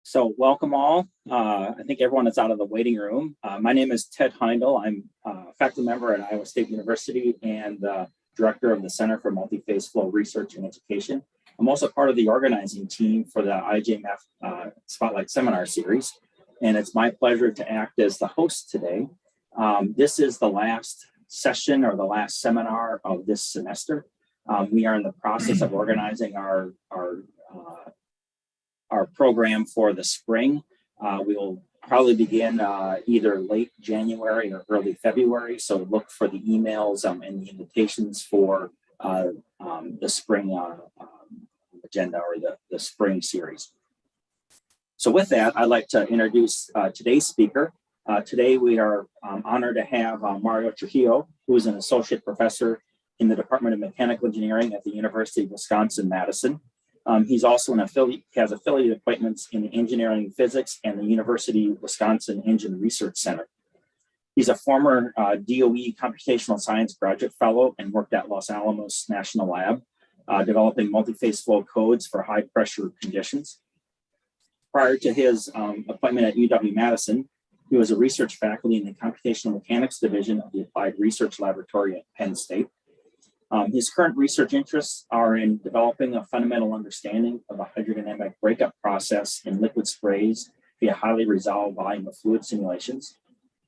So welcome all. I think everyone is out of the waiting room. My name is Ted Heindel. I'm a faculty member at Iowa State University and the director of the Center for Multi-Phase Flow Research and Education. I'm also part of the organizing team for the IJMF Spotlight Seminar Series, and it's my pleasure to act as the host today. This is the last session or the last seminar of this semester. We are in the process of organizing our program for the spring. We will probably begin either late January or early February. So look for the emails and the invitations for the spring agenda or the spring series. So with that, I'd like to introduce today's speaker. Today we are honored to have Mario Trujillo, who is an associate professor in the Department of Mechanical Engineering at the University of Wisconsin-Madison. He's also has affiliate appointments in engineering physics and the University of Wisconsin Engine Research Center. He's a former DOE computational science graduate fellow and worked at Los Alamos National Lab, developing multi-phase flow codes for high pressure conditions. Prior to his appointment at UW-Madison, he was a research faculty in the computational mechanics division of the Applied Research Laboratory at Penn State. His current research interests are in developing a fundamental understanding of the hydrodynamic breakup process in liquid sprays via highly resolved volume of fluid simulations,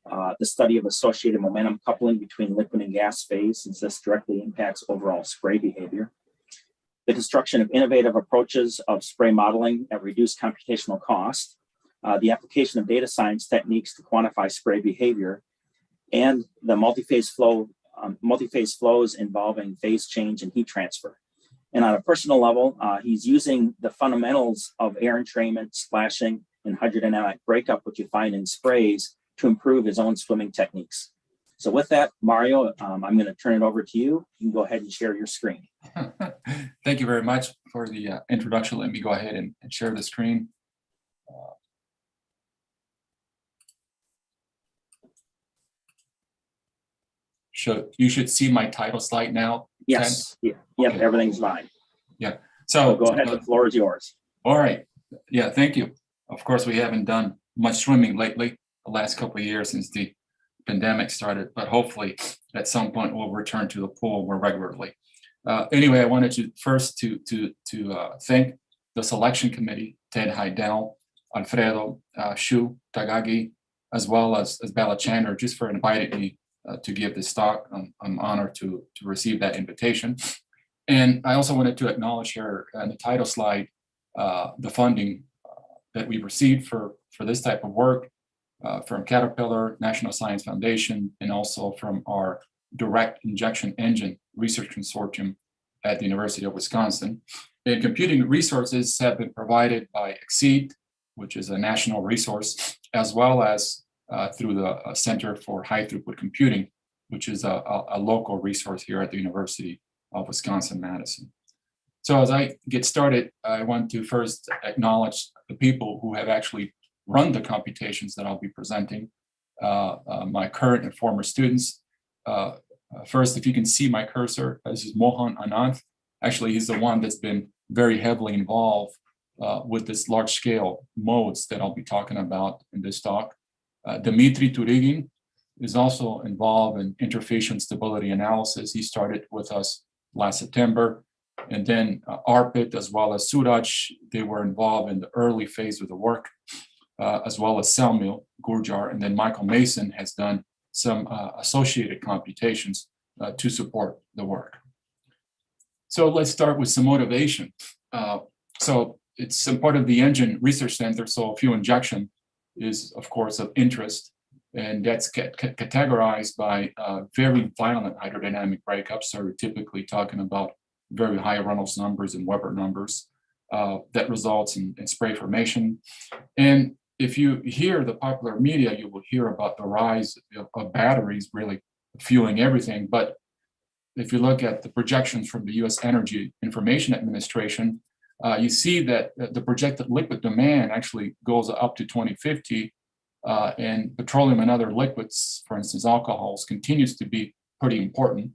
the study of associated momentum coupling between liquid and gas phase, since this directly impacts overall spray behavior, the construction of innovative approaches of spray modeling at reduced computational cost, the application of data science techniques to quantify spray behavior, and the multi-phase flows involving phase change and heat transfer. And on a personal level, he's using the fundamentals of air entrainment, splashing, and hydrodynamic breakup, which you find in sprays, to improve his own swimming techniques. So with that, Mario, I'm going to turn it over to you. You can go ahead and share your screen. Thank you very much for the introduction. Let me go ahead and share the screen. You should see my title slide now. Yes. Yeah. Okay. Yep. Everything's fine. Yeah. So go ahead. The floor is yours. All right. Yeah. Thank you. Of course, we haven't done much swimming lately, the last couple of years since the pandemic started, but hopefully at some point we'll return to the pool more regularly. Anyway, I wanted to first to thank the selection committee, Ted Heindel, Alfredo, Shu, Tagagi, as well as Bella Chandler, just for inviting me to give this talk. I'm honored to receive that invitation. And I also wanted to acknowledge here in the title slide, the funding that we received for this type of work from Caterpillar, National Science Foundation, and also from our direct injection engine research consortium at the University of Wisconsin. And computing resources have been provided by Exceed, which is a national resource, as well as through the Center for High Throughput Computing, which is a local resource here at the University of Wisconsin-Madison. So as I get started, I want to first acknowledge the people who have actually run the computations that I'll be presenting, my current and former students. First, if you can see my cursor, this is Mohan Anand. Actually, he's the one that's been very heavily involved with this large-scale modes that I'll be talking about in this talk. Dmitry Turygin is also involved in interface and stability analysis. He started with us last September. And then Arpit, as well as Suraj, they were involved in the early phase of the work, as well as Selmil Gurjar. And then Michael Mason has done some associated computations to support the work. So let's start with some motivation. So it's some part of the Engine Research Center, so fuel injection is, of course, of interest, and that's categorized by very violent hydrodynamic breakups. So we're typically talking about very high Reynolds numbers and Weber numbers that results in spray formation. And if you hear the popular media, you will hear about the rise of batteries really fueling everything. But if you look at the projections from the U.S. Energy Information Administration, you see that the projected liquid demand actually goes up to 2050 and petroleum and other liquids, for instance, alcohols, continues to be pretty important.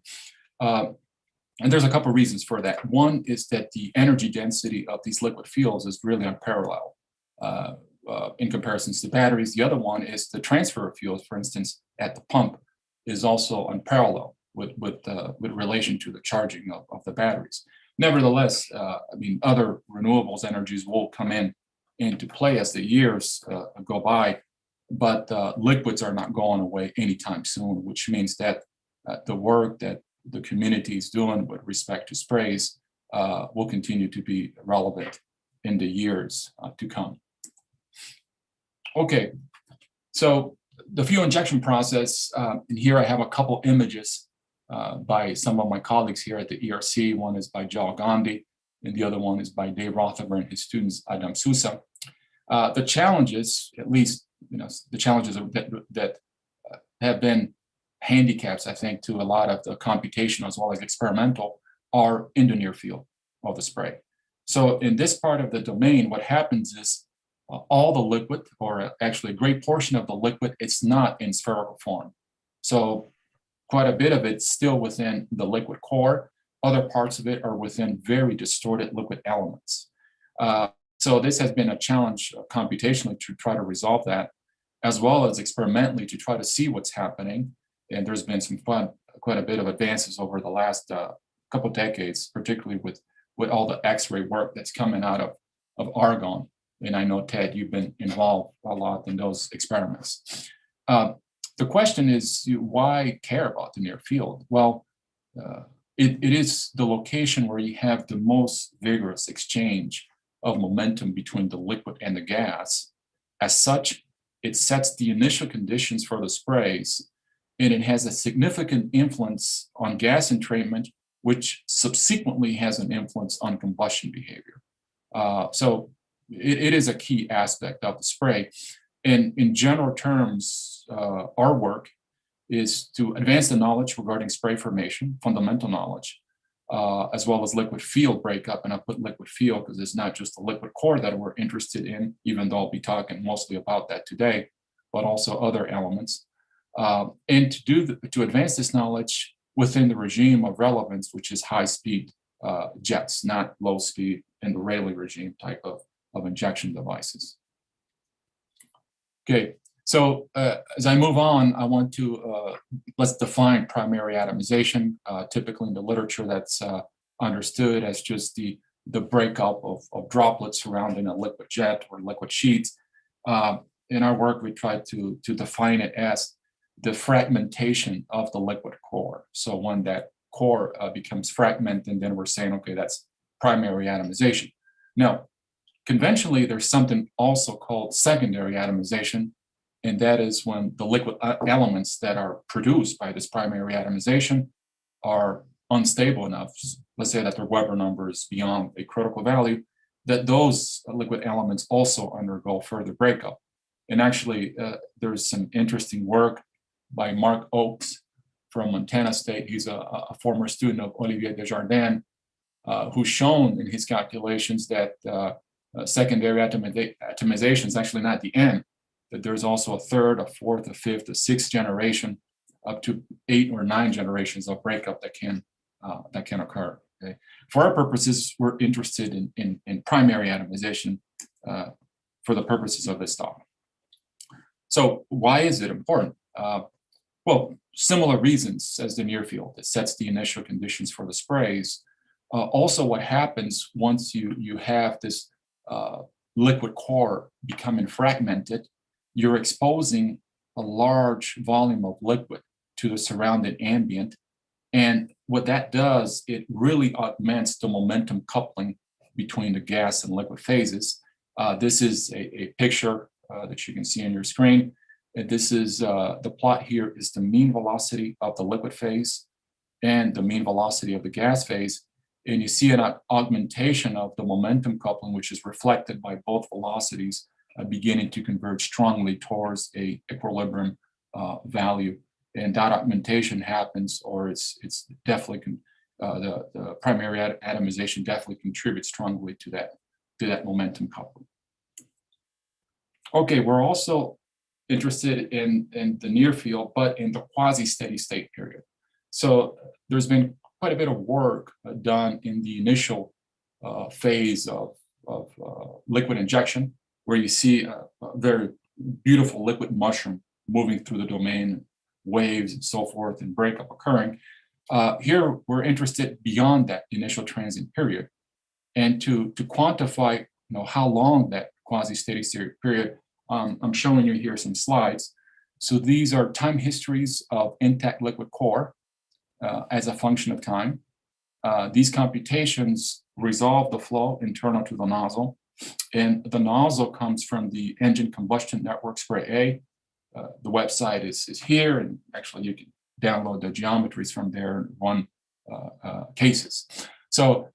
And there's a couple of reasons for that. One is that the energy density of these liquid fuels is really unparalleled in comparison to batteries. The other one is the transfer of fuels, for instance, at the pump, is also unparalleled with relation to the charging of the batteries. Nevertheless, I mean, other renewables energies will come into play as the years go by, but liquids are not going away anytime soon, which means that the work that the community is doing with respect to sprays will continue to be relevant in the years to come. Okay, so the fuel injection process, and here I have a couple images by some of my colleagues here at the ERC. One is by Joel Gandhi, and the other one is by Dave Rothenberg and his students, Adam Sousa. The challenges, at least, the challenges that have been handicaps, I think, to a lot of the computational as well as experimental are in the near field of the spray. So in this part of the domain, what happens is all the liquid, or actually a great portion of the liquid, it's not in spherical form. So quite a bit of it's still within the liquid core. Other parts of it are within very distorted liquid elements. So this has been a challenge computationally to try to resolve that, as well as experimentally to try to see what's happening. And there's been some quite a bit of advances over the last couple decades, particularly with all the X-ray work that's coming out of argon. And I know, Ted, you've been involved a lot in those experiments. The question is, why care about the near field? Well, it is the location where you have the most vigorous exchange of momentum between the liquid and the gas. As such, it sets the initial conditions for the sprays, and it has a significant influence on gas entrainment, which subsequently has an influence on combustion behavior. So it is a key aspect of the spray. And in general terms, our work is to advance the knowledge regarding spray formation, fundamental knowledge, as well as liquid field breakup. And I put liquid field because it's not just the liquid core that we're interested in, even though I'll be talking mostly about that today, but also other elements. And to advance this knowledge within the regime of relevance, which is high-speed jets, not low-speed in the Rayleigh regime type of injection devices. Okay, so as I move on, I want to, let's define primary atomization. Typically in the literature, that's understood as just the breakup of droplets surrounding a liquid jet or liquid sheet. In our work, we try to define it as the fragmentation of the liquid core. So when that core becomes fragmented, then we're saying, okay, that's primary atomization. Now, conventionally, there's something also called secondary atomization, and that is when the liquid elements that are produced by this primary atomization are unstable enough, let's say that their Weber number is beyond a critical value, that those liquid elements also undergo further breakup. And actually, there's some interesting work by Mark Oakes from Montana State. He's a former student of Olivier Desjardins, who's shown in his calculations that secondary atomization is actually not the end, that there's also a third, a fourth, a fifth, a sixth generation, up to 8 or 9 generations of breakup that can occur. Okay? For our purposes, we're interested in primary atomization for the purposes of this talk. So why is it important? Well, similar reasons as the near field. It sets the initial conditions for the sprays. Also, what happens once you have this liquid core becoming fragmented, you're exposing a large volume of liquid to the surrounding ambient. And what that does, it really augments the momentum coupling between the gas and liquid phases. This is a picture that you can see on your screen. And this is the plot here is the mean velocity of the liquid phase and the mean velocity of the gas phase. And you see an augmentation of the momentum coupling, which is reflected by both velocities beginning to converge strongly towards a equilibrium value. And that augmentation happens, or it's definitely the primary atomization definitely contributes strongly to that momentum coupling. Okay, we're also interested in the near field, but in the quasi-steady state period. So there's been quite a bit of work done in the initial phase of liquid injection, where you see a very beautiful liquid mushroom moving through the domain, waves and so forth, and breakup occurring. Here, we're interested beyond that initial transient period, and to quantify, how long that quasi-steady state period. I'm showing you here some slides. So these are time histories of intact liquid core as a function of time. These computations resolve the flow internal to the nozzle, and the nozzle comes from the engine combustion network spray A. The website is here, and actually you can download the geometries from there and run cases. So,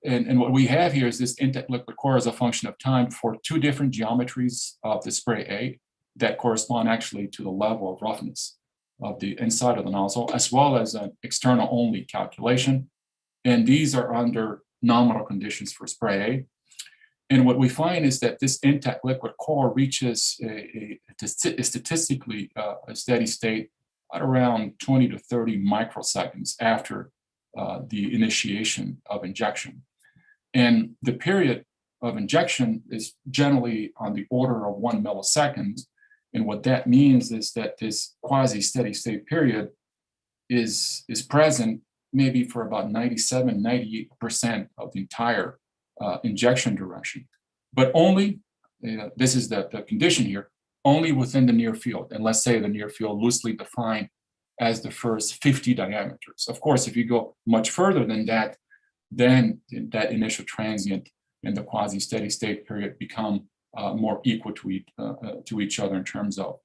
and what we have here is this intact liquid core as a function of time for two different geometries of the spray A that correspond actually to the level of roughness of the inside of the nozzle, as well as an external only calculation. And these are under nominal conditions for spray A. And what we find is that this intact liquid core reaches a statistically a steady state at around 20 to 30 microseconds after the initiation of injection. And the period of injection is generally on the order of 1 millisecond. And what that means is that this quasi-steady state period is present maybe for about 97, 98% of the entire injection duration, but only, this is the condition here, only within the near field. And let's say the near field loosely defined as the first 50 diameters. Of course, if you go much further than that, then that initial transient and the quasi-steady state period become more equal to each other in terms of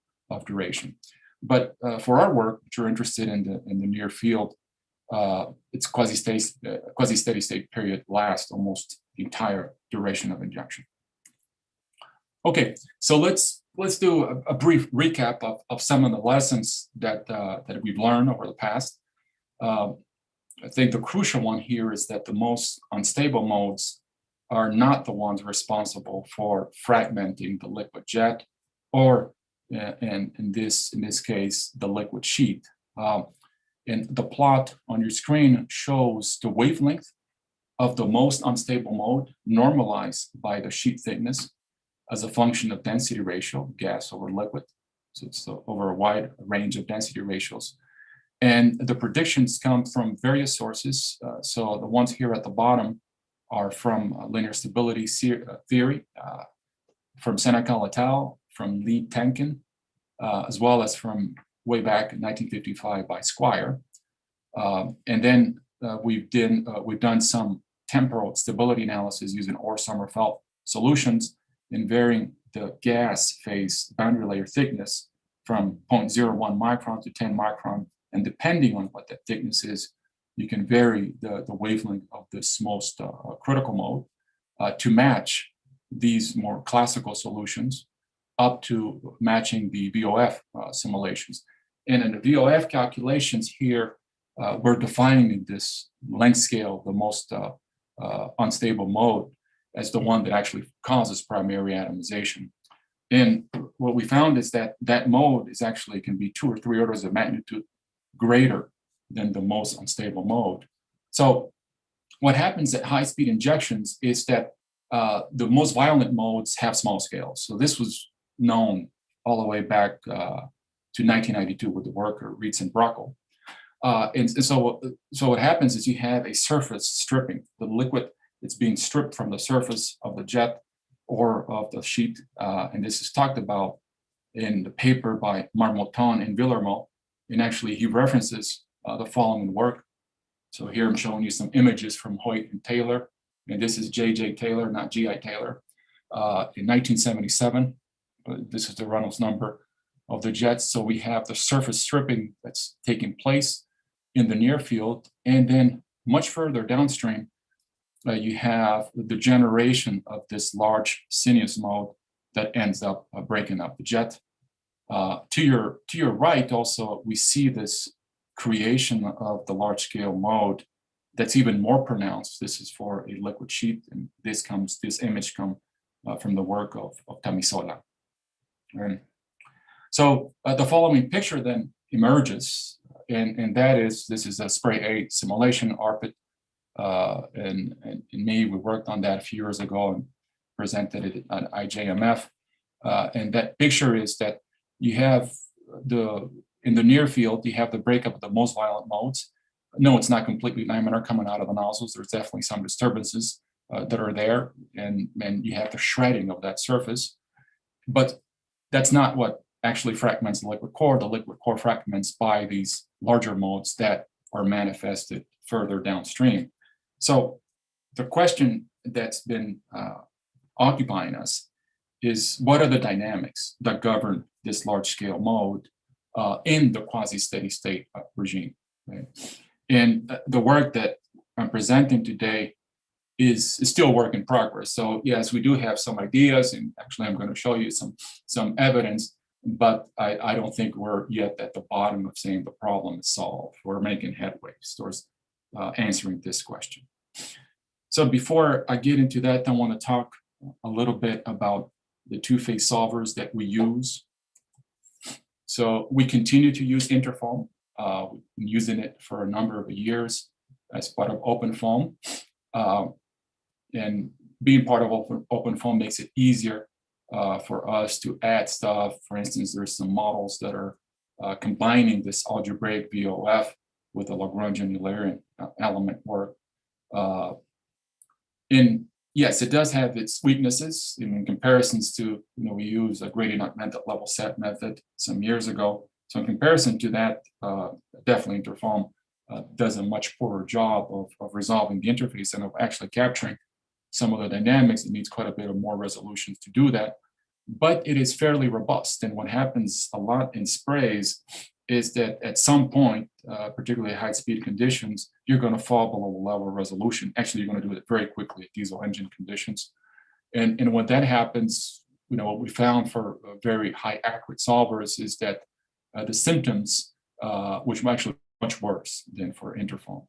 duration. But for our work, which we're interested in the near field, its quasi-steady state period lasts almost the entire duration of injection. Okay, so let's do a brief recap of some of the lessons that we've learned over the past. I think the crucial one here is that the most unstable modes are not the ones responsible for fragmenting the liquid jet, or in this case, the liquid sheet. And the plot on your screen shows the wavelength of the most unstable mode normalized by the sheet thickness as a function of density ratio, gas over liquid. So it's over a wide range of density ratios. And the predictions come from various sources. So the ones here at the bottom are from linear stability theory, from Senecal et al., from Lee Tenkin, as well as from way back in 1955 by Squire. And then we've done some temporal stability analysis using Orr-Sommerfeld solutions in varying the gas phase boundary layer thickness from 0.01 micron to 10 micron. And depending on what that thickness is, you can vary the wavelength of this most critical mode to match these more classical solutions up to matching the VOF simulations. And in the VOF calculations here, we're defining in this length scale the most unstable mode as the one that actually causes primary atomization. And what we found is that that mode is actually can be 2 or 3 orders of magnitude greater than the most unstable mode. So what happens at high-speed injections is that the most violent modes have small scales. So this was known all the way back to 1992 with the worker Reitz and Brockel. And so what happens is you have a surface stripping. The liquid is being stripped from the surface of the jet or of the sheet. And this is talked about in the paper by Marmottan and Villermo. And actually, he references the following work. So here I'm showing you some images from Hoyt and Taylor. And this is J.J. Taylor, not G.I. Taylor, in 1977. This is the Reynolds number of the jets. So we have the surface stripping that's taking place in the near field. And then much further downstream, you have the generation of this large sinuous mode that ends up breaking up the jet. To your right, also, we see this creation of the large scale mode that's even more pronounced. This is for a liquid sheet, and this image comes from the work of Tamisola. So the following picture then emerges, and that is, this is a spray A simulation ARPIT, and me, we worked on that a few years ago and presented it at IJMF. And that picture is that you have in the near field, you have the breakup of the most violent modes. No, it's not completely laminar coming out of the nozzles. There's definitely some disturbances that are there, and you have the shredding of that surface. But that's not what actually fragments the liquid core. The liquid core fragments by these larger modes that are manifested further downstream. So the question that's been occupying us is, what are the dynamics that govern this large-scale mode in the quasi-steady state regime? Right? And the work that I'm presenting today is still work in progress. So yes, we do have some ideas, and actually I'm going to show you some evidence, but I don't think we're yet at the bottom of saying the problem is solved. We're making headway towards answering this question. So before I get into that, I want to talk a little bit about the two-phase solvers that we use. So we continue to use Interfoam. We've been using it for a number of years as part of OpenFoam. And being part of OpenFoam makes it easier for us to add stuff. For instance, there's some models that are combining this algebraic VOF with the Lagrangian Eulerian element work. And yes, it does have its weaknesses in comparisons to, we use a gradient augmented level set method some years ago. So in comparison to that, definitely Interfoam does a much poorer job of resolving the interface and of actually capturing some of the dynamics. It needs quite a bit of more resolution to do that, but it is fairly robust. And what happens a lot in sprays is that at some point, particularly high speed conditions, you're going to fall below the level of resolution. Actually, you're going to do it very quickly at diesel engine conditions. And when that happens, what we found for very high accurate solvers is that the symptoms, which are actually much worse than for Interfoam.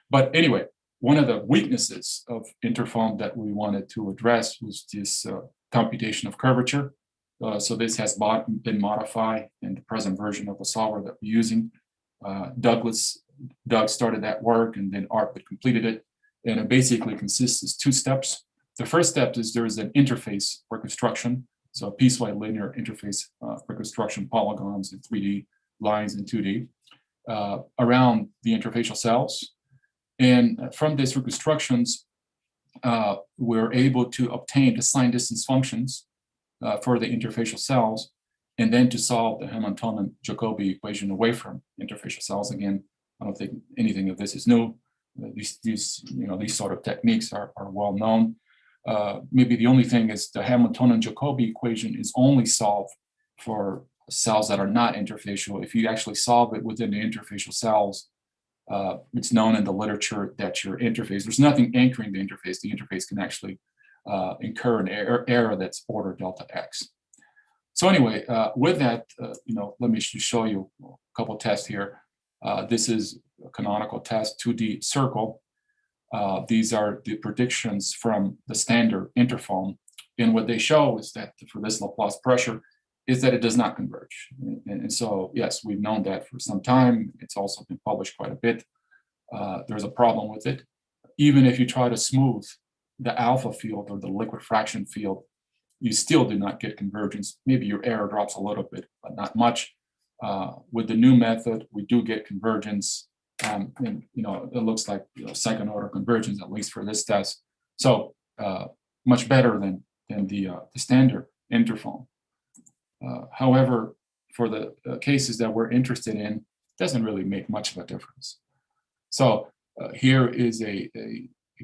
But anyway, one of the weaknesses of Interfoam that we wanted to address was this computation of curvature. So this has been modified in the present version of the solver that we're using. Doug started that work, and then ARPIT completed it. And it basically consists of two steps. The first step is there is an interface reconstruction. So a piecewise linear interface reconstruction polygons in 3D, lines in 2D, around the interfacial cells. And from these reconstructions, we're able to obtain the sign distance functions for the interfacial cells, and then to solve the Hamiltonian-Jacobi equation away from interfacial cells. Again, I don't think anything of this is new. These sort of techniques are well known. Maybe the only thing is the Hamiltonian-Jacobi equation is only solved for cells that are not interfacial. If you actually solve it within the interfacial cells, it's known in the literature that your interface, there's nothing anchoring the interface. The interface can actually incur an error that's order delta x. So anyway, with that, let me show you a couple tests here. This is a canonical test, 2D circle. These are the predictions from the standard Interfoam. And what they show is that for this Laplace pressure is that it does not converge. And so, yes, we've known that for some time. It's also been published quite a bit. There's a problem with it. Even if you try to smooth the alpha field or the liquid fraction field, you still do not get convergence. Maybe your error drops a little bit, but not much. With the new method, we do get convergence. And it looks like second order convergence, at least for this test. So much better than the standard Interfoam. However, for the cases that we're interested in, it doesn't really make much of a difference. So here is a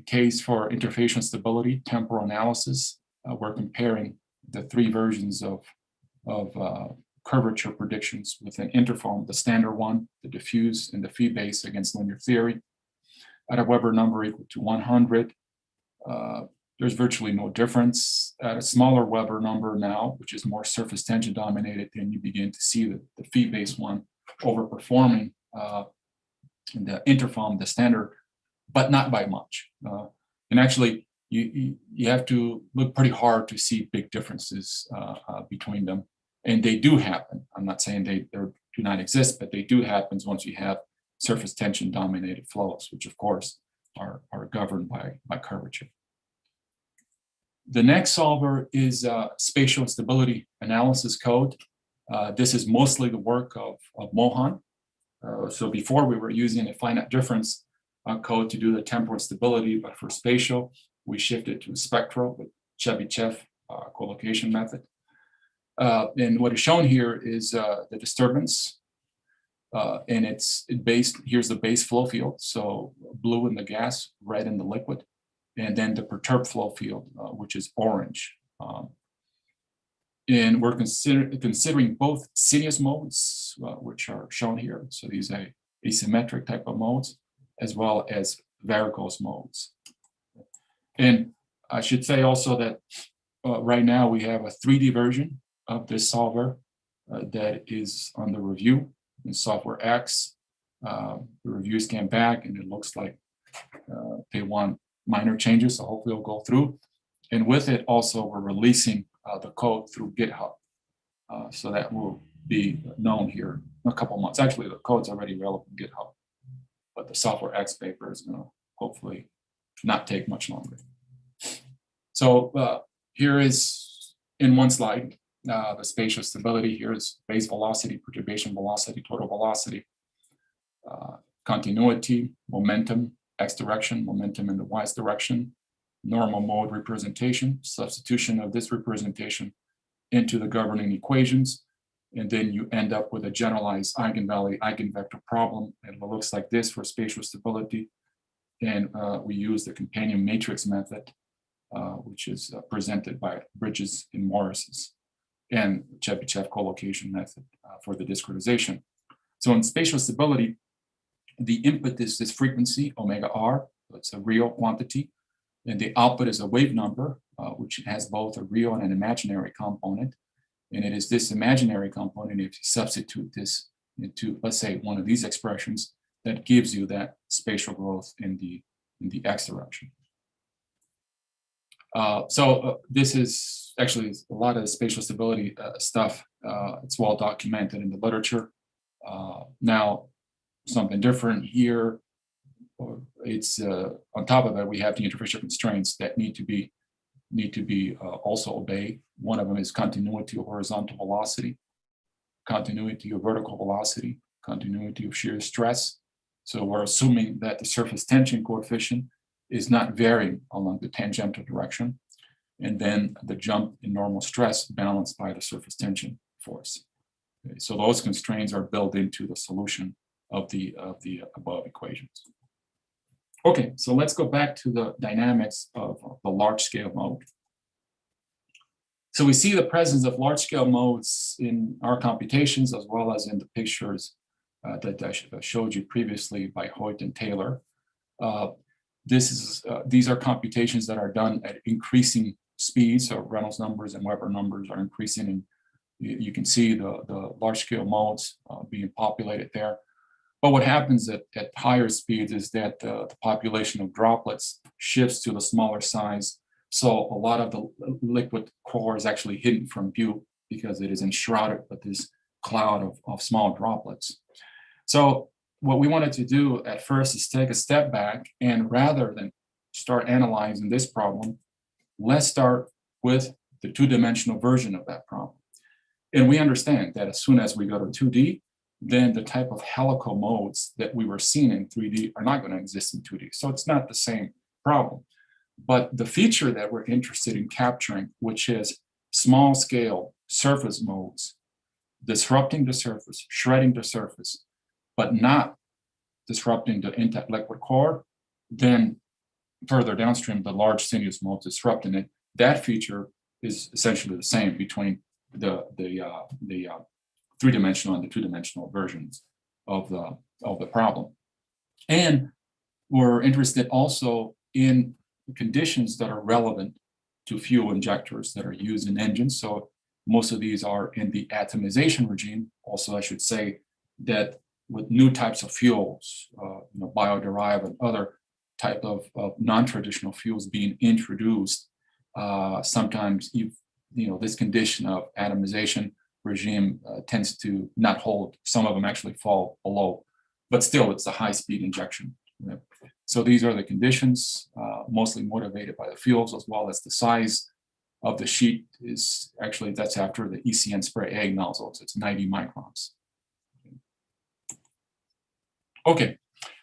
case for interfacial stability, temporal analysis. We're comparing the three versions of curvature predictions within Interfoam, the standard one, the diffuse, and the phi-base against linear theory. At a Weber number equal to 100, there's virtually no difference. At a smaller Weber number now, which is more surface tension dominated, then you begin to see the phi-base one overperforming the Interfoam, the standard, but not by much. And actually, you have to look pretty hard to see big differences between them. And they do happen. I'm not saying they do not exist, but they do happen once you have surface tension dominated flows, which of course are governed by curvature. The next solver is spatial stability analysis code. This is mostly the work of Mohan. So before we were using a finite difference code to do the temporal stability, but for spatial, we shifted to spectral with Chebyshev collocation method. And what is shown here is the disturbance, and it's based, here's the base flow field, so blue in the gas, red in the liquid, and then the perturbed flow field, which is orange. And we're considering both sinus modes, which are shown here. So these are asymmetric type of modes, as well as varicose modes. And I should say also that right now we have a 3D version of this solver that is under review in Software X. The reviews came back and it looks like they want minor changes, so hopefully it'll go through. And with it also, we're releasing the code through GitHub. So that will be known here in a couple months. Actually, the code's already available in GitHub, but the Software X paper is going to hopefully not take much longer. So here is, in one slide, the spatial stability. Here is base velocity, perturbation velocity, total velocity, continuity, momentum, x direction, momentum in the y direction, normal mode representation, substitution of this representation into the governing equations, and then you end up with a generalized eigenvalue, eigenvector problem, and it looks like this for spatial stability. And we use the companion matrix method, which is presented by Bridges and Morris's, and Chebyshev collocation method for the discretization. So in spatial stability, the input is this frequency, omega r, so it's a real quantity, and the output is a wave number, which has both a real and an imaginary component. And it is this imaginary component, if you substitute this into, let's say, one of these expressions, that gives you that spatial growth in the x direction. This is actually a lot of the spatial stability stuff. It's well documented in the literature. Now, something different here. It's on top of that, we have the interfacial constraints that need to be also obeyed. One of them is continuity of horizontal velocity, continuity of vertical velocity, continuity of shear stress. So we're assuming that the surface tension coefficient is not varying along the tangential direction, and then the jump in normal stress balanced by the surface tension force. Okay, so those constraints are built into the solution of the above equations. Okay, so let's go back to the dynamics of the large-scale mode. So we see the presence of large-scale modes in our computations as well as in the pictures that I showed you previously by Hoyt and Taylor. These are computations that are done at increasing speeds, so Reynolds numbers and Weber numbers are increasing, and you can see the large-scale modes being populated there. But what happens at higher speeds is that the population of droplets shifts to the smaller size. So a lot of the liquid core is actually hidden from view because it is enshrouded with this cloud of small droplets. So what we wanted to do at first is take a step back, and rather than start analyzing this problem, let's start with the two-dimensional version of that problem. And we understand that as soon as we go to 2D, then the type of helical modes that we were seeing in 3D are not going to exist in 2D. So it's not the same problem. But the feature that we're interested in capturing, which is small scale surface modes, disrupting the surface, shredding the surface, but not disrupting the intact liquid core, then further downstream, the large sinuous modes disrupting it. That feature is essentially the same between the three-dimensional and the two-dimensional versions of the problem. And we're interested also in conditions that are relevant to fuel injectors that are used in engines. So most of these are in the atomization regime. Also, I should say that with new types of fuels, bio-derived and other type of non-traditional fuels being introduced, sometimes this condition of atomization regime tends to not hold. Some of them actually fall below, but still it's a high-speed injection. So these are the conditions, mostly motivated by the fuels, as well as the size of the sheet is actually, that's after the ECN spray egg nozzles. It's 90 microns. Okay,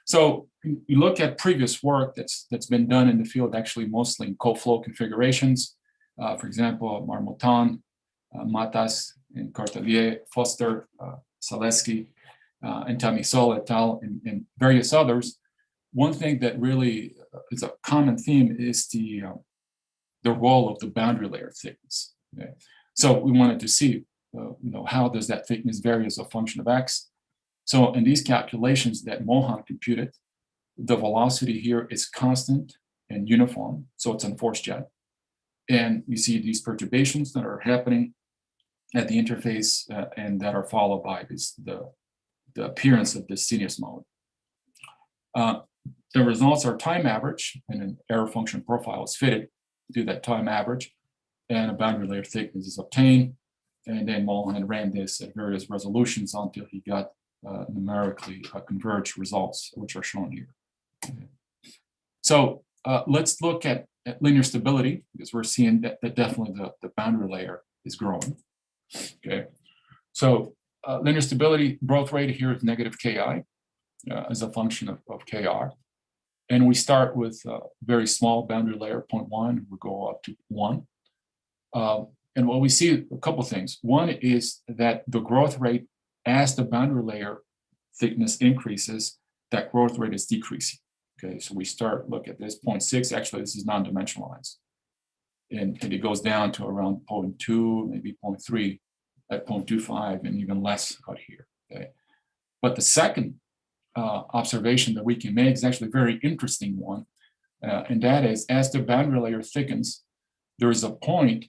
so you look at previous work that's been done in the field, actually mostly in cold flow configurations. For example, Marmottan, Matas, and Cartelier, Foster, Zaleski, and Tamisol et al., and various others. One thing that really is a common theme is the role of the boundary layer thickness. Okay? So we wanted to see, how does that thickness vary as a function of x? So in these calculations that Mohan computed, the velocity here is constant and uniform, so it's unforced jet. And you see these perturbations that are happening at the interface and that are followed by the appearance of the sinus mode. The results are time average, and an error function profile is fitted to that time average, and a boundary layer thickness is obtained. And then Mohan ran this at various resolutions until he got numerically converged results, which are shown here. Okay. So let's look at linear stability, because we're seeing that definitely the boundary layer is growing. Okay, so linear stability growth rate here is negative Ki as a function of Kr. And we start with a very small boundary layer, 0.1, we go up to 1. And what we see, a couple things. One is that the growth rate as the boundary layer thickness increases, that growth rate is decreasing. Okay, so we look at this 0.6, actually this is non-dimensionalized. And it goes down to around 0.2, maybe 0.3, at 0.25, and even less out here. Okay, but the second observation that we can make is actually a very interesting one, and that is, as the boundary layer thickens, there is a point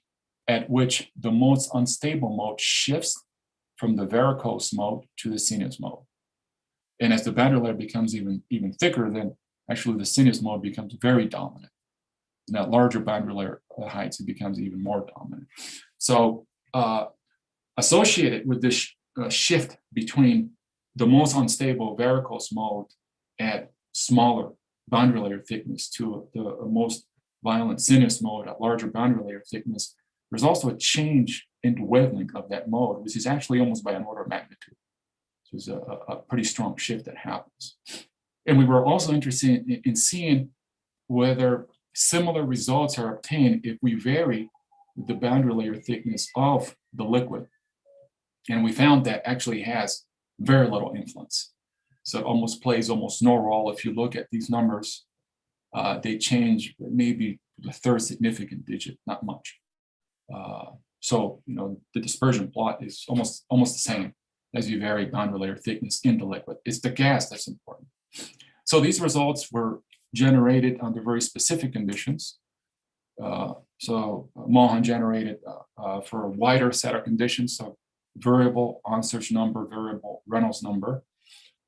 at which the most unstable mode shifts from the varicose mode to the sinus mode. And as the boundary layer becomes even thicker, then actually the sinus mode becomes very dominant. And at larger boundary layer heights, it becomes even more dominant. So associated with this shift between the most unstable varicose mode at smaller boundary layer thickness to the most violent sinus mode at larger boundary layer thickness, there's also a change in the wavelength of that mode, which is actually almost by an order of magnitude. So it's a pretty strong shift that happens. And we were also interested in seeing whether similar results are obtained if we vary the boundary layer thickness of the liquid. And we found that actually has very little influence. So it almost plays almost no role. If you look at these numbers, they change maybe the third significant digit, not much. So the dispersion plot is almost the same as you vary boundary layer thickness in the liquid. It's the gas that's important. So these results were generated under very specific conditions. So Mohan generated for a wider set of conditions, so variable on-search number, variable Reynolds number.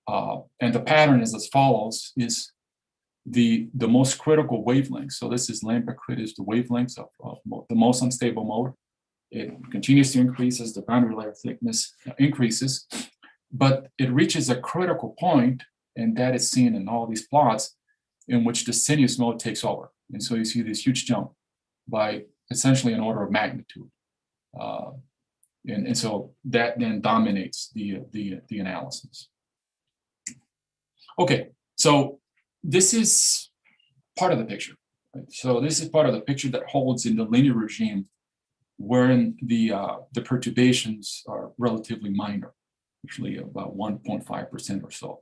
And the pattern is as follows, is the most critical wavelength. So this is lambda crit is the wavelengths of the most unstable mode. It continues to increase as the boundary layer thickness increases, but it reaches a critical point, and that is seen in all these plots, in which the sinus mode takes over. And so you see this huge jump by essentially an order of magnitude. And so that then dominates the analysis. Okay, so this is part of the picture. Right? So this is part of the picture that holds in the linear regime, wherein the perturbations are relatively minor, usually about 1.5% or so.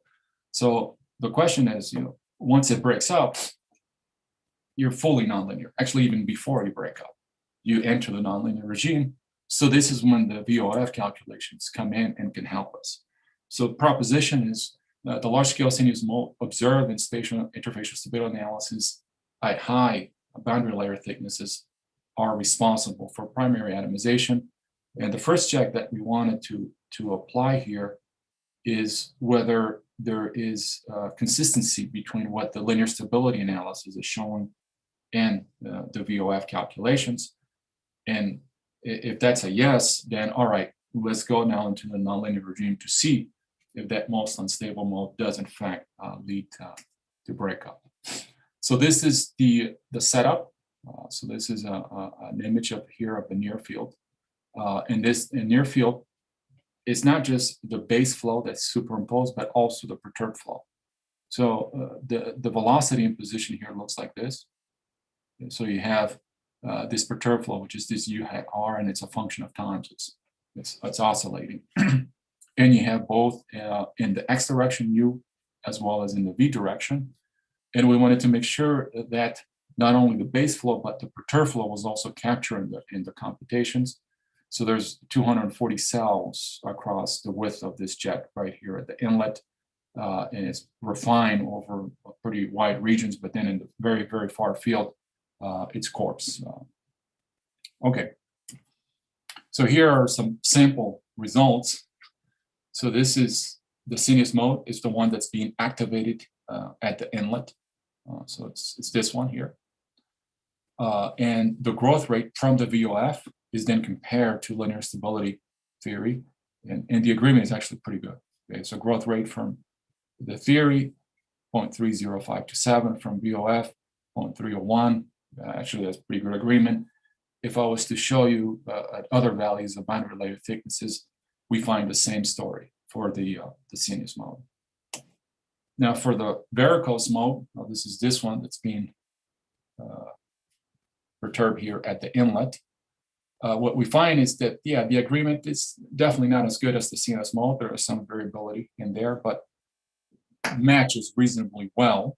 So the question is, once it breaks up, you're fully nonlinear. Actually, even before you break up, you enter the nonlinear regime. So this is when the VOF calculations come in and can help us. So the proposition is the large-scale sinus mode observed in spatial interfacial stability analysis at high boundary layer thicknesses are responsible for primary atomization. And the first check that we wanted to apply here is whether there is consistency between what the linear stability analysis is showing and the VOF calculations. And if that's a yes, then all right, let's go now into the nonlinear regime to see if that most unstable mode does in fact lead to breakup. So this is the setup. So this is an image of here of the near field. And this near field is not just the base flow that's superimposed, but also the perturbed flow. So the velocity in position here looks like this. And so you have this perturbed flow, which is this u hat r, and it's a function of time. So it's oscillating. And you have both in the x direction u as well as in the v direction. And we wanted to make sure that not only the base flow, but the perturbed flow was also captured in the computations. So there's 240 cells across the width of this jet right here at the inlet. And it's refined over pretty wide regions, but then in the very, very far field, it's coarse. Okay. So here are some sample results. So this is the sinus mode, is the one that's being activated at the inlet. So it's this one here. And the growth rate from the VOF is then compared to linear stability theory. And the agreement is actually pretty good. Okay, so growth rate from the theory, 0.30527, from VOF, 0.301. Actually, that's pretty good agreement. If I was to show you at other values of boundary layer thicknesses, we find the same story for the sinus mode. Now for the varicose mode, this is this one that's being perturbed here at the inlet. What we find is that, yeah, the agreement is definitely not as good as the sinus mode. There is some variability in there, but matches reasonably well.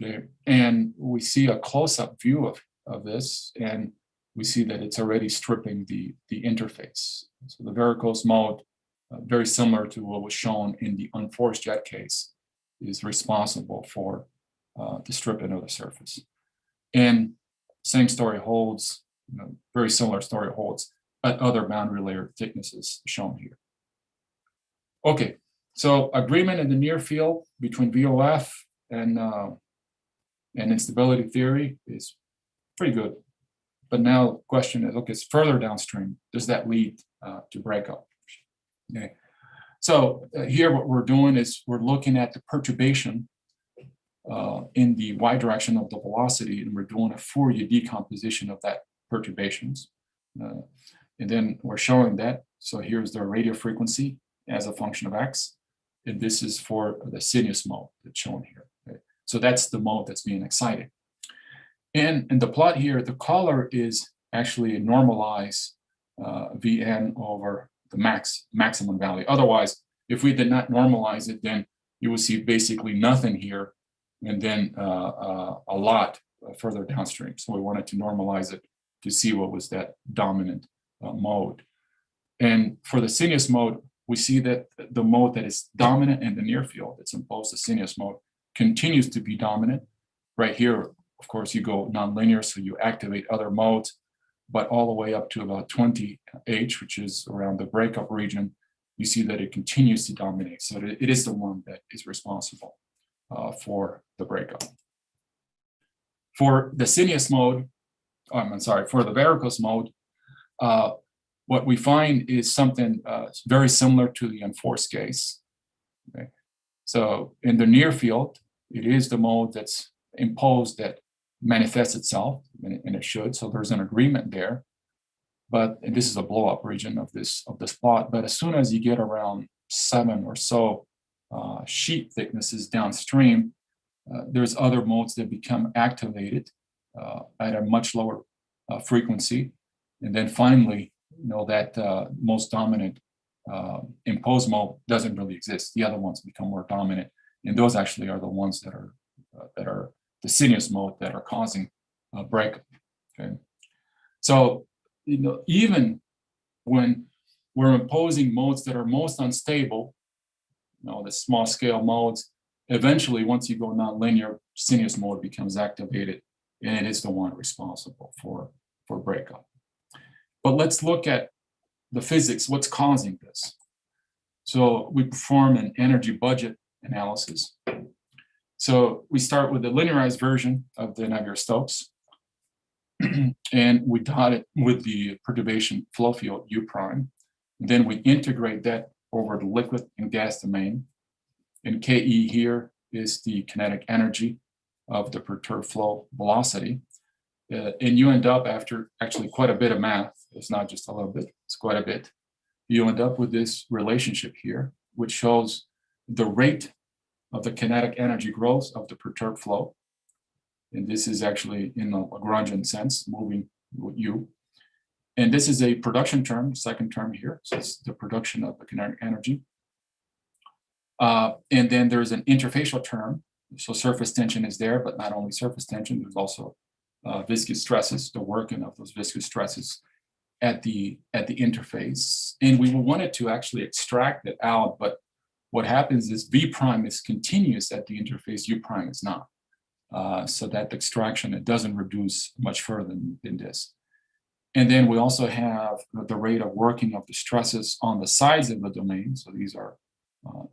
Okay. And we see a close-up view of this, and we see that it's already stripping the interface. So the varicose mode, very similar to what was shown in the unforced jet case, is responsible for the stripping of the surface. And same story holds, very similar story holds at other boundary layer thicknesses shown here. Okay, so agreement in the near field between VOF and instability theory is pretty good. But now the question is, okay, it's further downstream. Does that lead to breakup? Okay. So here what we're doing is we're looking at the perturbation in the y direction of the velocity, and we're doing a Fourier decomposition of that perturbations. And then we're showing that. So here's the radio frequency as a function of x. And this is for the sinus mode that's shown here. Okay. So that's the mode that's being excited. And in the plot here, the color is actually a normalized Vn over the maximum value. Otherwise, if we did not normalize it, then you will see basically nothing here, and then a lot further downstream. So we wanted to normalize it to see what was that dominant mode. And for the sinus mode, we see that the mode that is dominant in the near field, that's imposed the sinus mode, continues to be dominant. Right here, of course, you go nonlinear, so you activate other modes, but all the way up to about 20H, which is around the breakup region, you see that it continues to dominate. So it is the one that is responsible for the breakup. For the sinus mode, I'm sorry, for the varicose mode, what we find is something very similar to the unforced case. Okay. So in the near field, it is the mode that's imposed that manifests itself, and it should. So there's an agreement there. But this is a blow-up region of this plot. But as soon as you get around 7 or so sheet thicknesses downstream, there's other modes that become activated at a much lower frequency. And then finally, that most dominant imposed mode doesn't really exist. The other ones become more dominant, and those actually are the ones that are the sinus mode that are causing a breakup. Okay, so even when we're imposing modes that are most unstable, the small scale modes, eventually once you go nonlinear, sinus mode becomes activated, and it is the one responsible for breakup. But let's look at the physics, what's causing this. So we perform an energy budget analysis. So we start with the linearized version of the Navier-Stokes, and we dot it with the perturbation flow field U prime. Then we integrate that over the liquid and gas domain. And KE here is the kinetic energy of the perturbed flow velocity. And you end up, after actually quite a bit of math, it's not just a little bit, it's quite a bit, you end up with this relationship here, which shows the rate of the kinetic energy growth of the perturbed flow. And this is actually in a Lagrangian sense, moving with U. And this is a production term, second term here. So it's the production of the kinetic energy. And then there's an interfacial term. So surface tension is there, but not only surface tension, there's also viscous stresses, the working of those viscous stresses at the interface. And we wanted to actually extract it out, but what happens is V prime is continuous at the interface, U prime is not. So that extraction, it doesn't reduce much further than this. And then we also have the rate of working of the stresses on the sides of the domain. So these are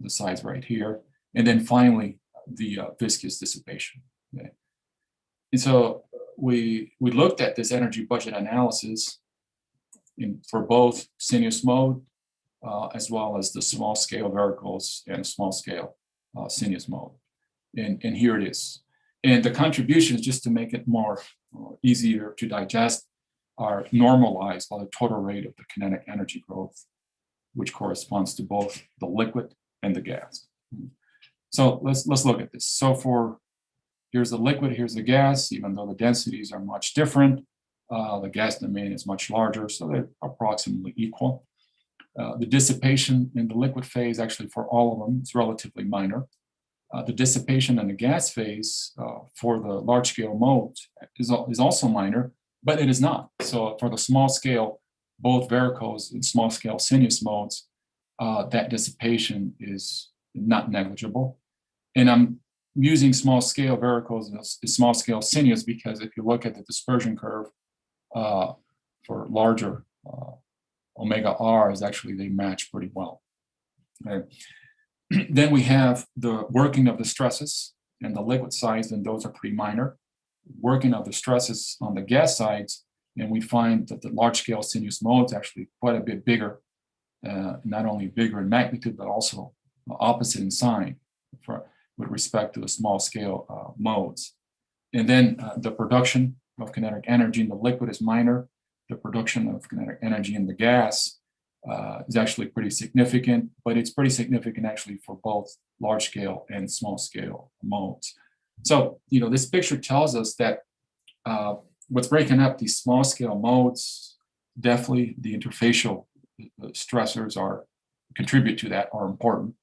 the sides right here. And then finally, the viscous dissipation. Okay. And so we looked at this energy budget analysis for both sinus mode as well as the small scale varicose and small scale sinus mode. And here it is. And the contributions, just to make it more easier to digest, are normalized by the total rate of the kinetic energy growth, which corresponds to both the liquid and the gas. So let's look at this. So here's the liquid, here's the gas. Even though the densities are much different, the gas domain is much larger, so they're approximately equal. The dissipation in the liquid phase, actually for all of them, is relatively minor. The dissipation in the gas phase for the large scale modes is also minor, but it is not. So for the small scale, both varicose and small scale sinus modes, that dissipation is not negligible. And I'm using small scale varicose and small scale sinus because if you look at the dispersion curve for larger omega R's, actually they match pretty well. Okay. Then we have the working of the stresses and the liquid sides, and those are pretty minor. Working of the stresses on the gas sides, and we find that the large scale sinus modes actually quite a bit bigger, not only bigger in magnitude, but also opposite in sign with respect to the small scale modes. And then the production of kinetic energy in the liquid is minor. The production of kinetic energy in the gas is actually pretty significant, but it's pretty significant actually for both large scale and small scale modes. So, this picture tells us that what's breaking up these small scale modes, definitely the interfacial stressors contribute to that, are important,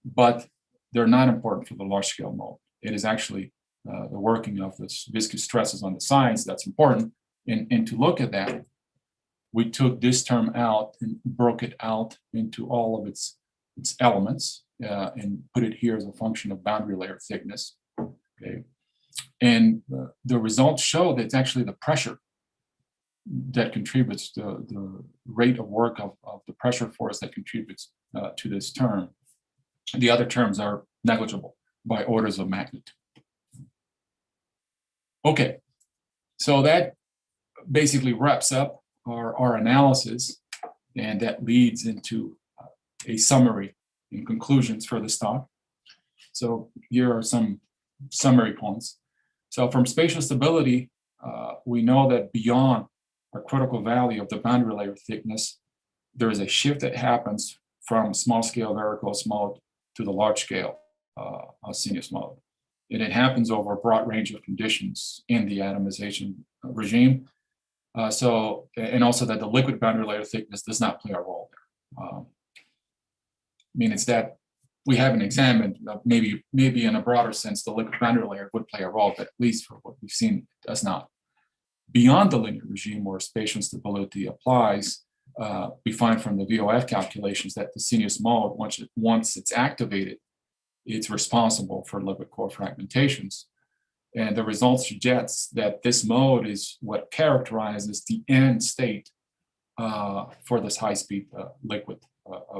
but they're not important for the large scale mode. It is actually the working of the viscous stresses on the sides that's important. And to look at that, we took this term out and broke it out into all of its elements and put it here as a function of boundary layer thickness. Okay, and the results show that it's actually the pressure that contributes, the rate of work of the pressure force that contributes to this term. The other terms are negligible by orders of magnitude. Okay, so that basically wraps up our analysis, and that leads into a summary and conclusions for this talk. So here are some summary points. So from spatial stability, we know that beyond a critical value of the boundary layer thickness, there is a shift that happens from small scale varicose mode to the large scale sinus mode. And it happens over a broad range of conditions in the atomization regime. And also that the liquid boundary layer thickness does not play a role there. It's that we haven't examined, maybe in a broader sense, the liquid boundary layer would play a role, but at least for what we've seen, it does not. Beyond the linear regime where spatial stability applies, we find from the VOF calculations that the sinus mode, once it's activated, it's responsible for liquid core fragmentations. And the results suggest that this mode is what characterizes the end state for this high-speed liquid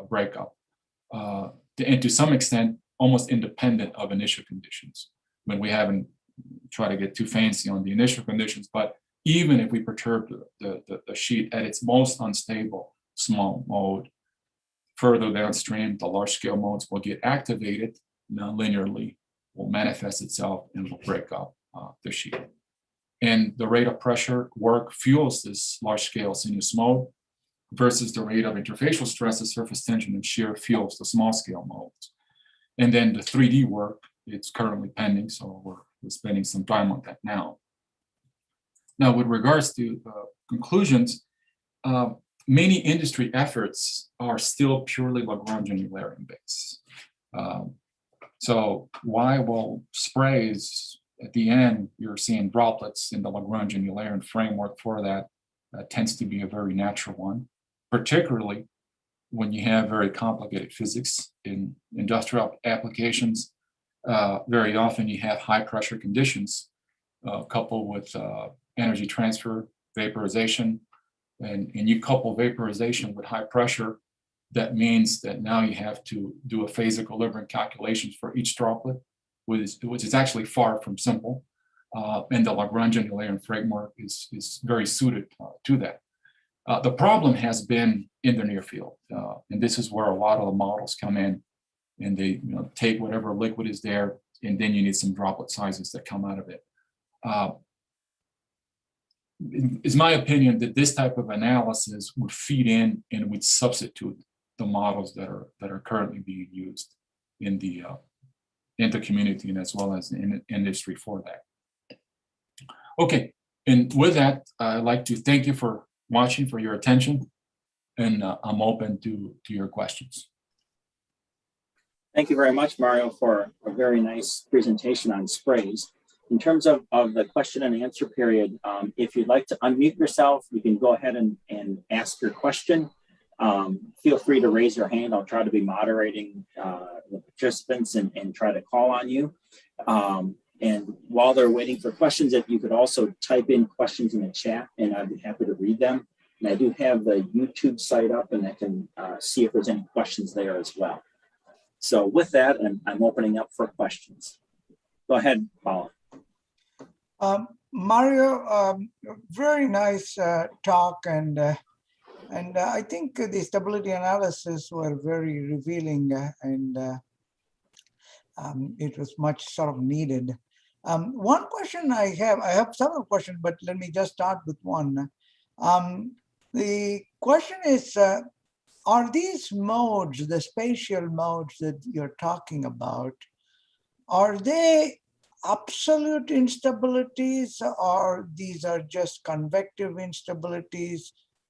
breakup. And to some extent, almost independent of initial conditions. When we haven't tried to get too fancy on the initial conditions, but even if we perturb the sheet at its most unstable small mode, further downstream, the large scale modes will get activated non-linearly, will manifest itself and will break up the sheet. And the rate of pressure work fuels this large scale sinus mode versus the rate of interfacial stress, the surface tension and shear fuels the small scale modes. And then the 3D work, it's currently pending, so we're spending some time on that now. Now, with regards to conclusions, many industry efforts are still purely Lagrangian Eulerian based. So why? Well, sprays, at the end, you're seeing droplets in the Lagrangian Eulerian framework for that tends to be a very natural one, particularly when you have very complicated physics in industrial applications. Very often you have high pressure conditions coupled with energy transfer, vaporization, and you couple vaporization with high pressure. That means that now you have to do a phase equilibrium calculations for each droplet, which is actually far from simple. And the Lagrangian Eulerian framework is very suited to that. The problem has been in the near field, and this is where a lot of the models come in, and they take whatever liquid is there, and then you need some droplet sizes that come out of it. It's my opinion that this type of analysis would feed in and would substitute the models that are currently being used in the community and as well as in industry for that. Okay, and with that, I'd like to thank you for watching, for your attention, and I'm open to your questions. Thank you very much, Mario, for a very nice presentation on sprays. In terms of the question and answer period, if you'd like to unmute yourself, you can go ahead and ask your question. Feel free to raise your hand. I'll try to be moderating the participants and try to call on you. And while they're waiting for questions, if you could also type in questions in the chat, and I'd be happy to read them. And I do have the YouTube site up, and I can see if there's any questions there as well. So with that, I'm opening up for questions. Go ahead, Paula. Mario, very nice talk, and I think the stability analysis were very revealing, and it was much sort of needed. One question I have several questions, but let me just start with one. The question is, are these modes, the spatial modes that you're talking about, are they absolute instabilities, or these are just convective instabilities?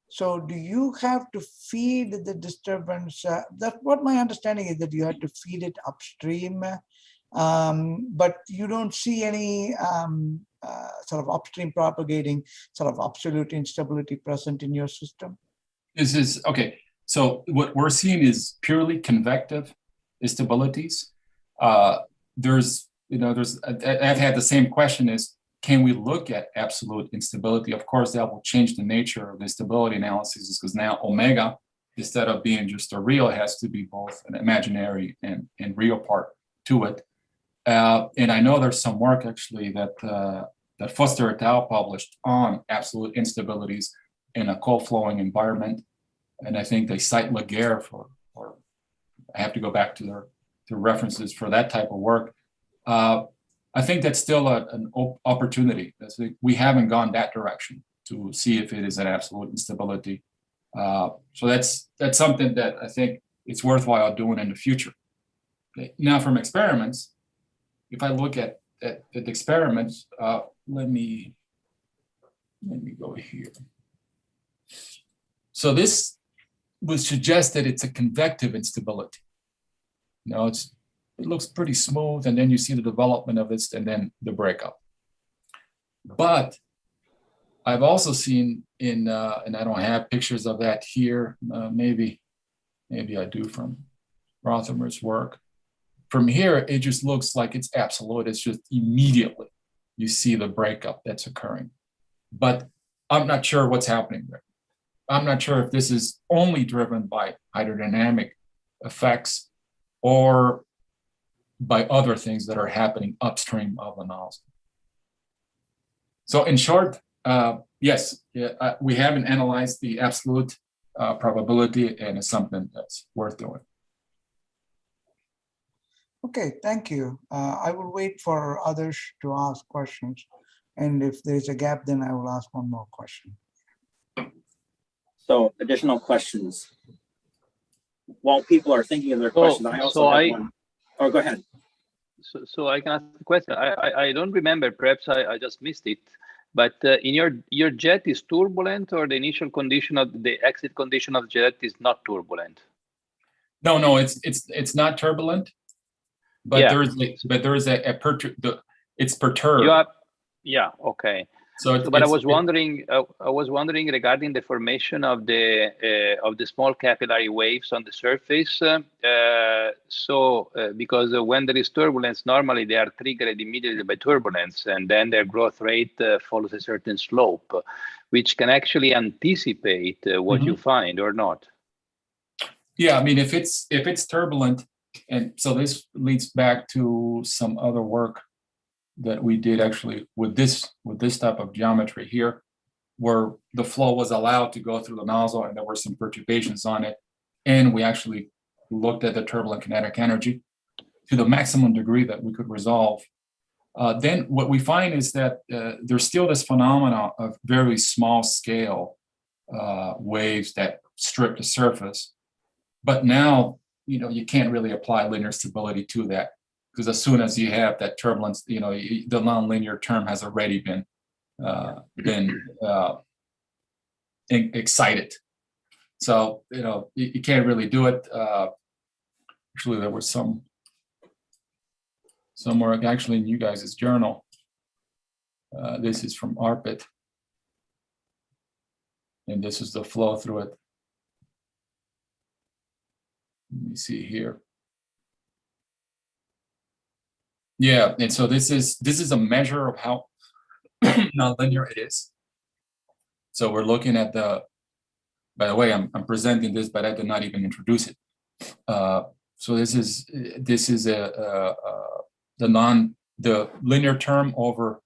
So do you have to feed the disturbance? That's what my understanding is, that you have to feed it upstream, but you don't see any sort of upstream propagating sort of absolute instability present in your system? This is, okay, so what we're seeing is purely convective instabilities. I've had the same question is, can we look at absolute instability? Of course, that will change the nature of the stability analysis, because now omega, instead of being just a real, has to be both an imaginary and real part to it. And I know there's some work actually that Fuster et al. Published on absolute instabilities in a cold flowing environment. And I think they cite Laguerre for I have to go back to their references for that type of work. I think that's still an opportunity. We haven't gone that direction to see if it is an absolute instability. So that's something that I think it's worthwhile doing in the future. Okay. Now, from experiments, if I look at the experiments, let me go here. So this would suggest that it's a convective instability. Now it looks pretty smooth, and then you see the development of it, and then the breakup. But I've also seen in, and I don't have pictures of that here, maybe I do from Rothermer's work. From here, it just looks like it's absolute. It's just immediately you see the breakup that's occurring. But I'm not sure what's happening there. I'm not sure if this is only driven by hydrodynamic effects or by other things that are happening upstream of the nozzle. So in short, yes, we haven't analyzed the absolute probability, and it's something that's worth doing. Okay, thank you. I will wait for others to ask questions. And if there's a gap, then I will ask one more question. So additional questions. While people are thinking of their questions, I also have one. Oh, go ahead. So I can ask the question. I don't remember, perhaps I just missed it, but in your jet is turbulent, or the initial condition of the exit condition of jet is not turbulent? No, it's not turbulent, but Yeah. there is it's perturbed. You have, yeah, okay. But I was wondering regarding the formation of the small capillary waves on the surface. Because when there is turbulence, normally they are triggered immediately by turbulence, and then their growth rate follows a certain slope, which can actually anticipate what you find or not. Yeah, I mean, if it's turbulent, and so this leads back to some other work that we did actually with this type of geometry here, where the flow was allowed to go through the nozzle and there were some perturbations on it. And we actually looked at the turbulent kinetic energy to the maximum degree that we could resolve. Then what we find is that there's still this phenomena of very small scale waves that strip the surface. But now, you can't really apply linear stability to that, because as soon as you have that turbulence, the nonlinear term has already been excited. So you can't really do it. Actually, there was some work actually in you guys' journal. This is from ARPIT, and this is the flow through it. Let me see here. Yeah, and so this is a measure of how nonlinear it is. So we're looking at the. By the way, I'm presenting this, but I did not even introduce it. So this is the linear term over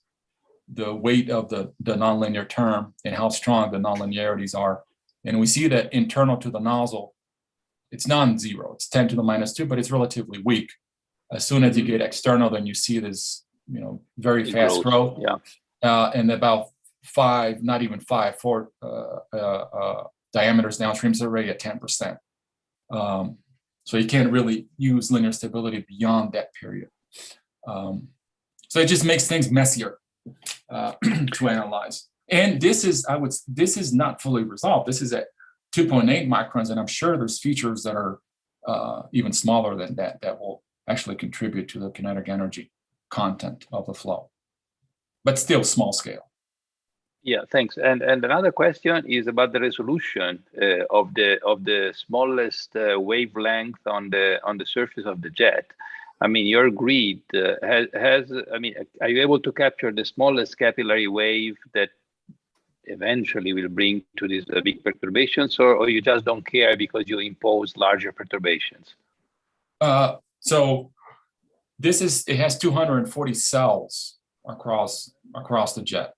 the weight of the nonlinear term and how strong the nonlinearities are, and we see that internal to the nozzle, it's non-zero. It's 10 to the -2, but it's relatively weak. As soon as you get external, then you see this, very fast growth. Yeah. And about 4 diameters downstream is already at 10%. So you can't really use linear stability beyond that period. So it just makes things messier to analyze. And this is not fully resolved. This is at 2.8 microns, and I'm sure there's features that are even smaller than that will actually contribute to the kinetic energy content of the flow, but still small scale. Yeah, thanks. And another question is about the resolution of the smallest wavelength on the surface of the jet. I mean, your grid are you able to capture the smallest capillary wave that eventually will bring to these big perturbations, or you just don't care because you impose larger perturbations? So it has 240 cells across the jet.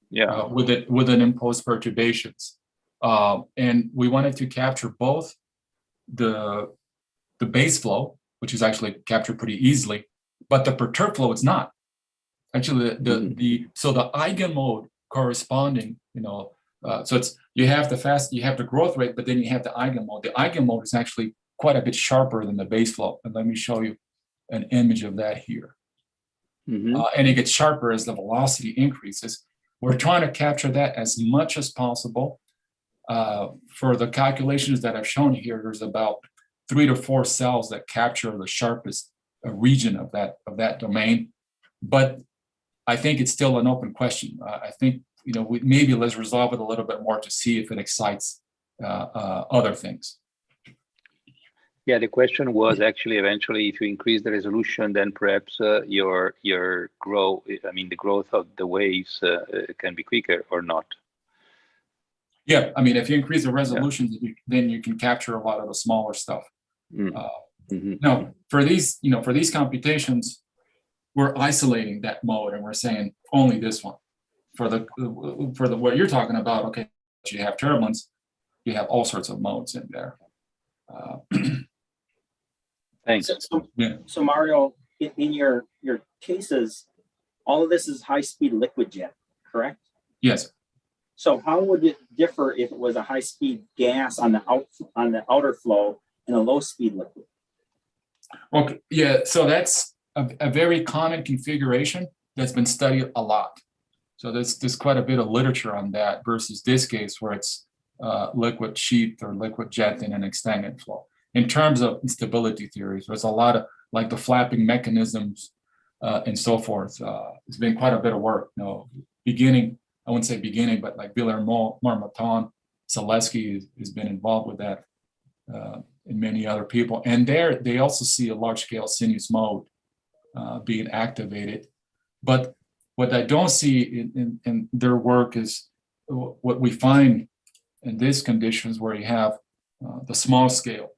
Yeah. With an imposed perturbations, and we wanted to capture both the base flow, which is actually captured pretty easily, but the perturb flow it's not. Actually, so the eigenmode corresponding, so it's you have the growth rate, but then you have the eigenmode. The eigenmode is actually quite a bit sharper than the base flow, and let me show you an image of that here. And it gets sharper as the velocity increases. We're trying to capture that as much as possible. For the calculations that I've shown here, there's about 3 to 4 cells that capture the sharpest region of that domain. But I think it's still an open question. I think maybe let's resolve it a little bit more to see if it excites other things. Yeah, the question was actually eventually if you increase the resolution, then perhaps your growth, the growth of the waves can be quicker or not. Yeah, I mean, if you increase the resolution, then you can capture a lot of the smaller stuff. Now, for these computations, we're isolating that mode and we're saying only this one. For the what you're talking about, okay, you have turbulence. you have all sorts of modes in there. Thanks. So Mario, in your cases, all of this is high-speed liquid jet, correct? Yes. So how would it differ if it was a high-speed gas on the outer flow and a low-speed liquid? Okay. Yeah. So that's a very common configuration that's been studied a lot. So there's quite a bit of literature on that versus this case where it's liquid sheath or liquid jet in an extended flow. In terms of instability theories, there's a lot of like the flapping mechanisms and so forth. It's been quite a bit of work. You know, I wouldn't say beginning, but like Villermo, Marmotton, Zaleski has been involved with that, and many other people. And they also see a large-scale sinus mode being activated. But what I don't see in their work is what we find in these conditions where you have the small-scale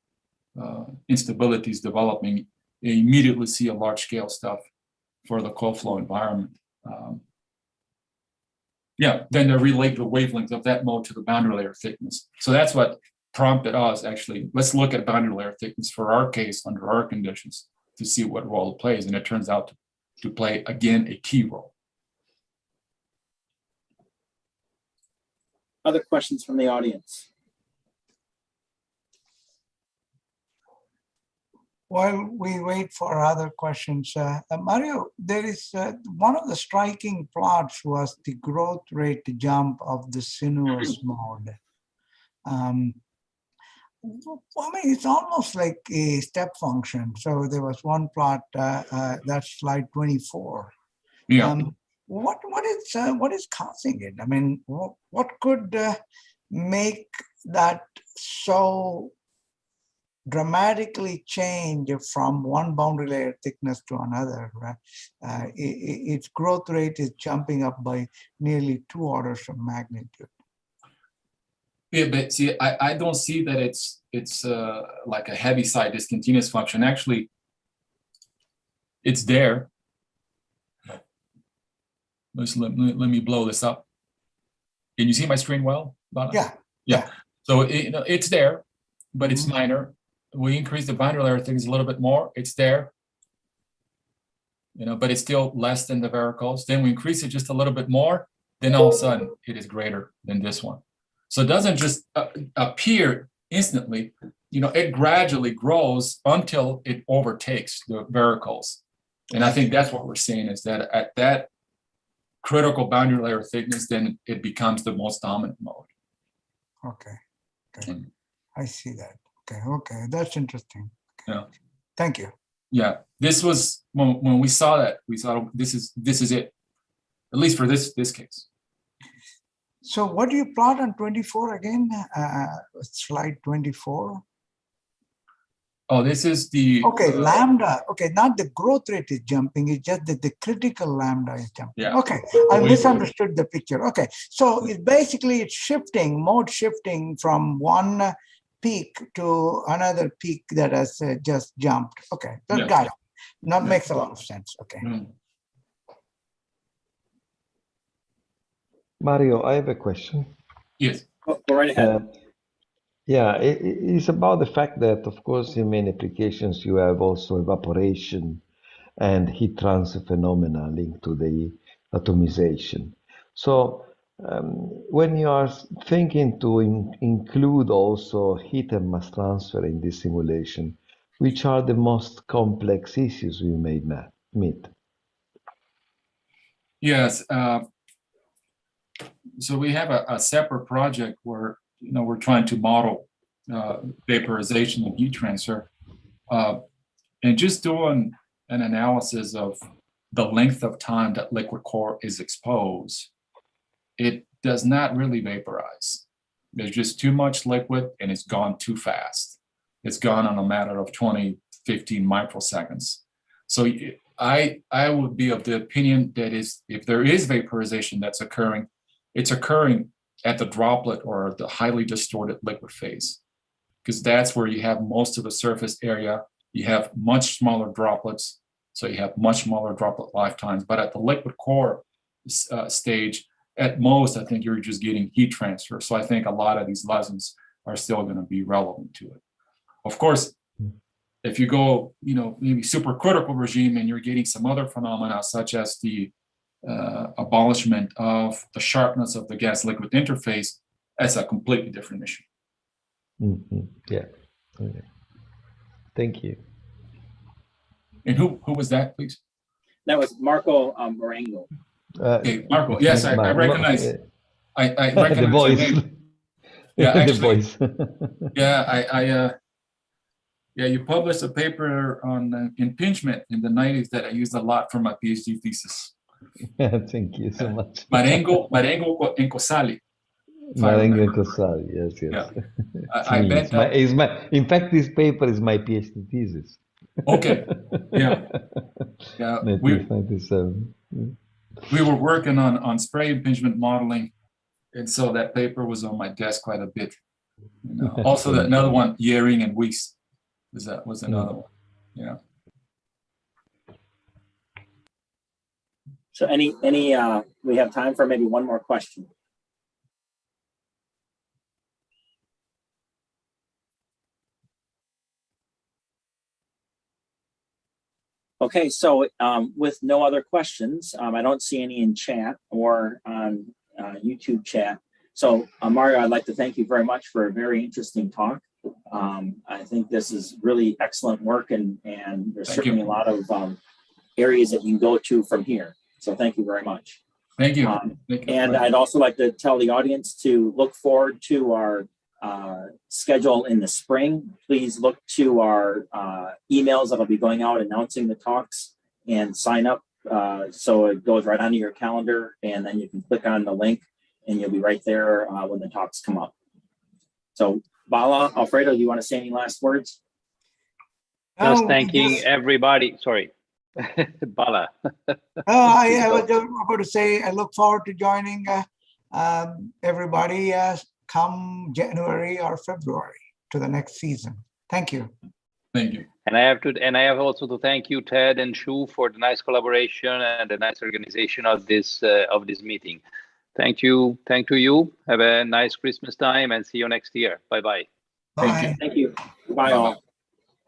instabilities developing. You immediately see a large-scale stuff for the cold flow environment. Yeah, then they relate the wavelength of that mode to the boundary layer thickness. So that's what prompted us actually, let's look at boundary layer thickness for our case under our conditions to see what role it plays. And it turns out to play, again, a key role. Other questions from the audience? While we wait for other questions, Mario, there is one of the striking plots was the growth rate jump of the sinuous mode. I mean, it's almost like a step function. So there was one plot, that's slide 24. Yeah. What is causing it? I mean, what could make that so dramatically change from one boundary layer thickness to another, right? Its growth rate is jumping up by nearly 2 orders of magnitude. Yeah, but see, I don't see that it's like a heavy side discontinuous function. Actually, it's there. Let me blow this up. Can you see my screen well, Bala? Yeah. So it's there, but it's minor. We increase the boundary layer thickness a little bit more. It's there, but it's still less than the varicose. Then we increase it just a little bit more. Then all of a sudden, it is greater than this one. So it doesn't just appear instantly. It gradually grows until it overtakes the varicose. And I think that's what we're seeing is that at that critical boundary layer thickness, then it becomes the most dominant mode. Okay. I see that. Okay, that's interesting. Okay. Yeah. Thank you. Yeah, this was when we saw that, we thought this is it, at least for this case. So what do you plot on 24 again? Slide 24. Oh, this is the lambda. Okay, not the growth rate is jumping, it's just that the critical lambda is jumping. Yeah. Okay, I misunderstood the picture. Okay, so it's shifting, mode shifting from one peak to another peak that has just jumped. Okay, got it. That makes a lot of sense. Okay. Mario, I have a question. Yes. Go right ahead. Yeah, it's about the fact that, of course, in many applications, you have also evaporation and heat transfer phenomena linked to the atomization. So when you are thinking to include also heat and mass transfer in this simulation, which are the most complex issues we may meet? Yes. So we have a separate project where we're trying to model vaporization and heat transfer, and just doing an analysis of the length of time that liquid core is exposed. It does not really vaporize. There's just too much liquid and it's gone too fast. It's gone in a matter of 20, 15 microseconds. So I would be of the opinion that if there is vaporization that's occurring, it's occurring at the droplet or the highly distorted liquid phase, because that's where you have most of the surface area. You have much smaller droplets, so you have much smaller droplet lifetimes. But at the liquid core stage, at most, I think you're just getting heat transfer. So I think a lot of these lessons are still going to be relevant to it. Of course, if you go, maybe supercritical regime and you're getting some other phenomena such as the abolishment of the sharpness of the gas-liquid interface, that's a completely different issue. Yeah. Okay. Thank you. And who was that, please? That was Marco Marengo. Okay, Marco. Yes, I recognize. I recognize the voice. Yeah, actually, the voice. Yeah, you published a paper on impingement in the 90s that I used a lot for my PhD thesis. Thank you so much. Marengo and Cosali. Marengo and Cosali, yes. Yeah. I bet in fact, this paper is my PhD thesis. Okay. Yeah. 1997. We were working on spray impingement modeling, and so that paper was on my desk quite a bit. Also, another one, Yering and Weiss, was another one. Yeah. So we have time for maybe one more question. Okay, so with no other questions, I don't see any in chat or on YouTube chat. So Mario, I'd like to thank you very much for a very interesting talk. I think this is really excellent work, and there's certainly a lot of areas that you can go to from here. So thank you very much. Thank you. And I'd also like to tell the audience to look forward to our schedule in the spring. Please look to our emails that'll be going out announcing the talks, and sign up so it goes right onto your calendar, and then you can click on the link and you'll be right there when the talks come up. So Bala, Alfredo, do you want to say any last words? Just thanking everybody. Sorry. Bala. I was just about to say I look forward to joining everybody come January or February to the next season. Thank you. Thank you. And I have also to thank you, Ted and Shu, for the nice collaboration and the nice organization of this meeting. Thank you. Thank you. Have a nice Christmas time and see you next year. Bye-bye. Bye. Thank you. Bye all.